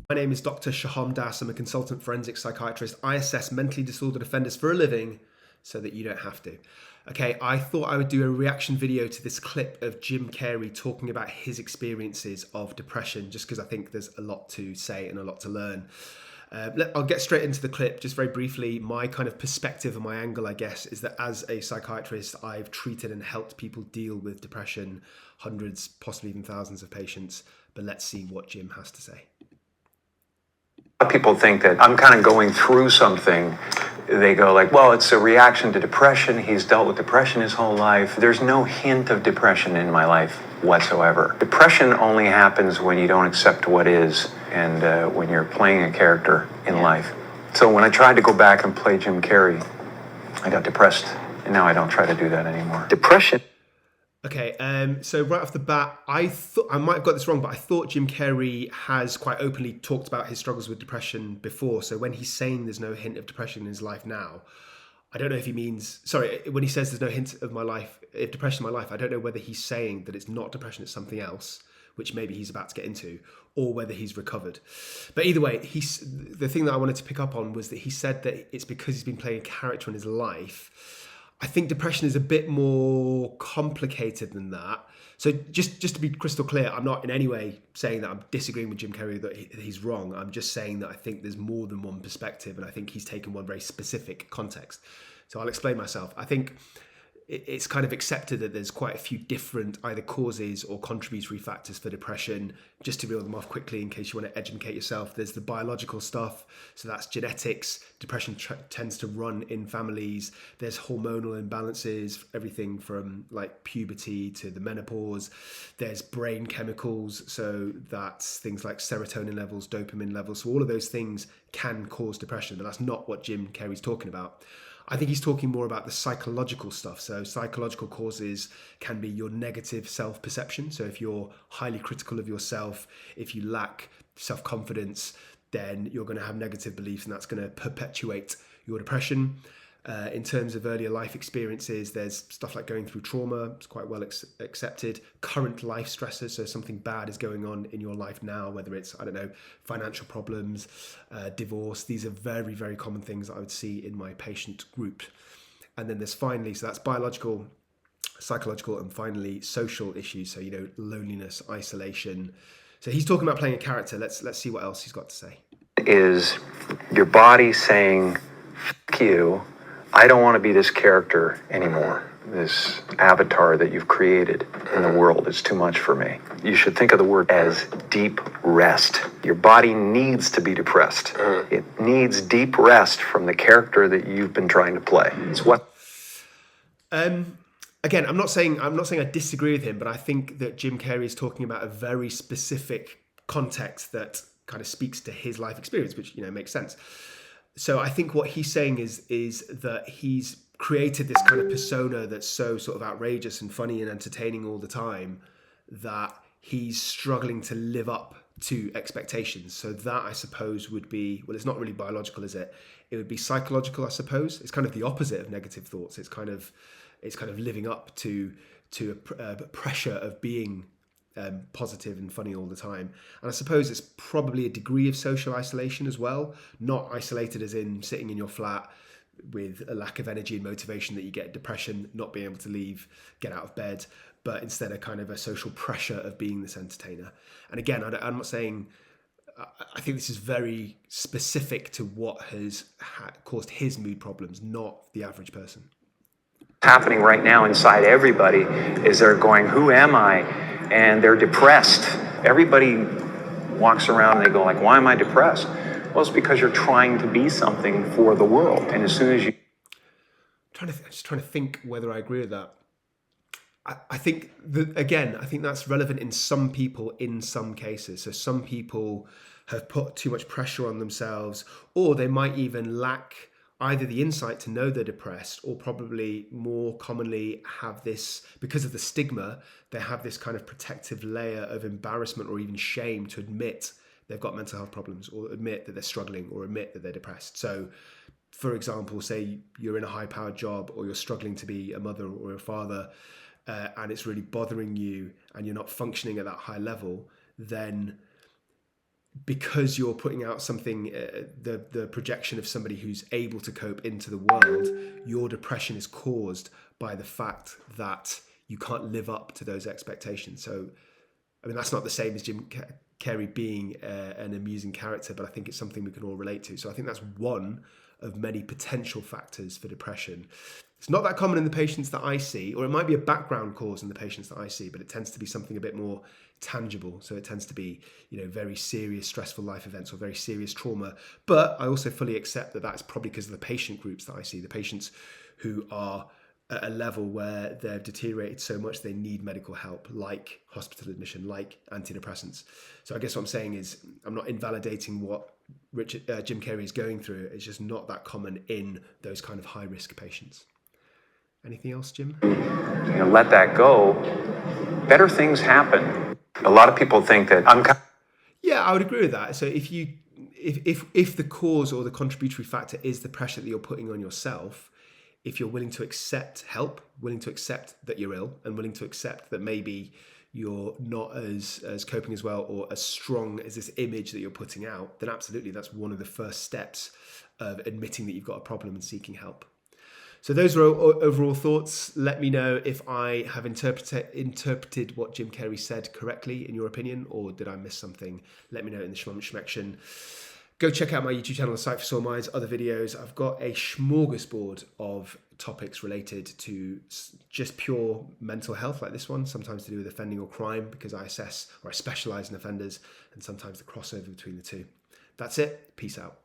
My name is Dr. 𝐏𝐬𝐲𝐝 𝐷𝑒𝑒𝑚. I'm a consultant forensic psychiatrist. I assess mentally disordered offenders for a living so that you don't have to. Okay, I thought I would do a reaction video to this clip of Jim Carrey talking about his experiences of depression, just because I think there's a lot to say and a lot to learn. I'll get straight into the clip just very briefly. My kind of perspective and my angle, I guess, is that as a psychiatrist, I've treated and helped people deal with depression, hundreds, possibly even thousands of patients. But let's see what Jim has to say. People think that I'm kind of going through something. They go like, well, it's a reaction to depression. He's dealt with depression his whole life. There's no hint of depression in my life whatsoever. Depression only happens when you don't accept what is and when you're playing a character in life. So when I tried to go back and play Jim Carrey, I got depressed, and now I don't try to do that anymore. Depression. Okay, so right off the bat, I thought I might have got this wrong, but I thought Jim Carrey has quite openly talked about his struggles with depression before. So when he's saying there's no hint of depression in his life now, I don't know if he means, sorry, when he says there's no hint of depression in my life, I don't know whether he's saying that it's not depression, it's something else, which maybe he's about to get into, or whether he's recovered. But either way, the thing that I wanted to pick up on was that he said that it's because he's been playing a character in his life. I think depression is a bit more complicated than that. So just to be crystal clear, I'm not in any way saying that I'm disagreeing with Jim Carrey, that he's wrong. I'm just saying that I think there's more than one perspective, and I think he's taken one very specific context. So I'll explain myself. I think it's kind of accepted that there's quite a few different either causes or contributory factors for depression. Just to reel them off quickly in case you want to educate yourself, there's the biological stuff, so that's genetics. Depression tends to run in families. There's hormonal imbalances, everything from like puberty to the menopause. There's brain chemicals, so that's things like serotonin levels, dopamine levels. So all of those things can cause depression, but that's not what Jim Carrey's talking about. I think he's talking more about the psychological stuff. So psychological causes can be your negative self-perception. So if you're highly critical of yourself, if you lack self-confidence, then you're going to have negative beliefs, and that's going to perpetuate your depression. In terms of earlier life experiences, there's stuff like going through trauma. It's quite well accepted. Current life stresses, so something bad is going on in your life now, whether it's, I don't know, financial problems, divorce. These are very, very common things that I would see in my patient group. And then there's finally, so that's biological, psychological, and finally social issues. So, loneliness, isolation. So he's talking about playing a character. Let's see what else he's got to say. Is your body saying, "F you, I don't want to be this character anymore. This avatar that you've created in the world is too much for me." You should think of the word as deep rest. Your body needs to be depressed. It needs deep rest from the character that you've been trying to play. It's what. Again, I'm not saying I disagree with him, but I think that Jim Carrey is talking about a very specific context that kind of speaks to his life experience, which makes sense. So I think what he's saying is that he's created this kind of persona that's so sort of outrageous and funny and entertaining all the time that he's struggling to live up to expectations. So that, I suppose, would be, well, it's not really biological, is it? It would be psychological, I suppose. It's kind of the opposite of negative thoughts. It's kind of living up to a pressure of being positive and funny all the time. And I suppose it's probably a degree of social isolation as well, not isolated as in sitting in your flat with a lack of energy and motivation that you get depression, not being able to leave, get out of bed, but instead a kind of a social pressure of being this entertainer. And again, I'm not saying, I think this is very specific to what has caused his mood problems, not the average person. Happening right now inside everybody is they're going, "Who am I?" And they're depressed. Everybody walks around and they go like, "Why am I depressed?" Well, it's because you're trying to be something for the world. And as soon as you... I'm just trying to think whether I agree with that. I think that's relevant in some people in some cases. So some people have put too much pressure on themselves, or they might even lack either the insight to know they're depressed, or probably more commonly have this, because of the stigma, they have this kind of protective layer of embarrassment or even shame to admit they've got mental health problems, or admit that they're struggling, or admit that they're depressed. So, for example, say you're in a high-powered job, or you're struggling to be a mother or a father, and it's really bothering you and you're not functioning at that high level, then because you're putting out something, the projection of somebody who's able to cope into the world, your depression is caused by the fact that you can't live up to those expectations. So, I mean, that's not the same as Jim Carrey being an amusing character, but I think it's something we can all relate to. So I think that's one of many potential factors for depression. It's not that common in the patients that I see, or it might be a background cause in the patients that I see, but it tends to be something a bit more tangible. So it tends to be, very serious, stressful life events or very serious trauma. But I also fully accept that that's probably because of the patient groups that I see, the patients who are at a level where they've deteriorated so much they need medical help, like hospital admission, like antidepressants. So I guess what I'm saying is I'm not invalidating what Jim Carrey is going through. It's just not that common in those kind of high-risk patients. Anything else, Jim? Let that go. Better things happen. A lot of people think that Yeah, I would agree with that. So if the cause or the contributory factor is the pressure that you're putting on yourself, if you're willing to accept help, willing to accept that you're ill, and willing to accept that maybe you're not as coping as well or as strong as this image that you're putting out, then absolutely that's one of the first steps of admitting that you've got a problem and seeking help. So those are overall thoughts. Let me know if I have interpreted what Jim Carrey said correctly in your opinion, or did I miss something? Let me know in the section. Go check out my YouTube channel, Psych for Sore Minds, other videos. I've got a smorgasbord of topics related to just pure mental health, like this one, sometimes to do with offending or crime, because I specialize in offenders, and sometimes the crossover between the two. That's it. Peace out.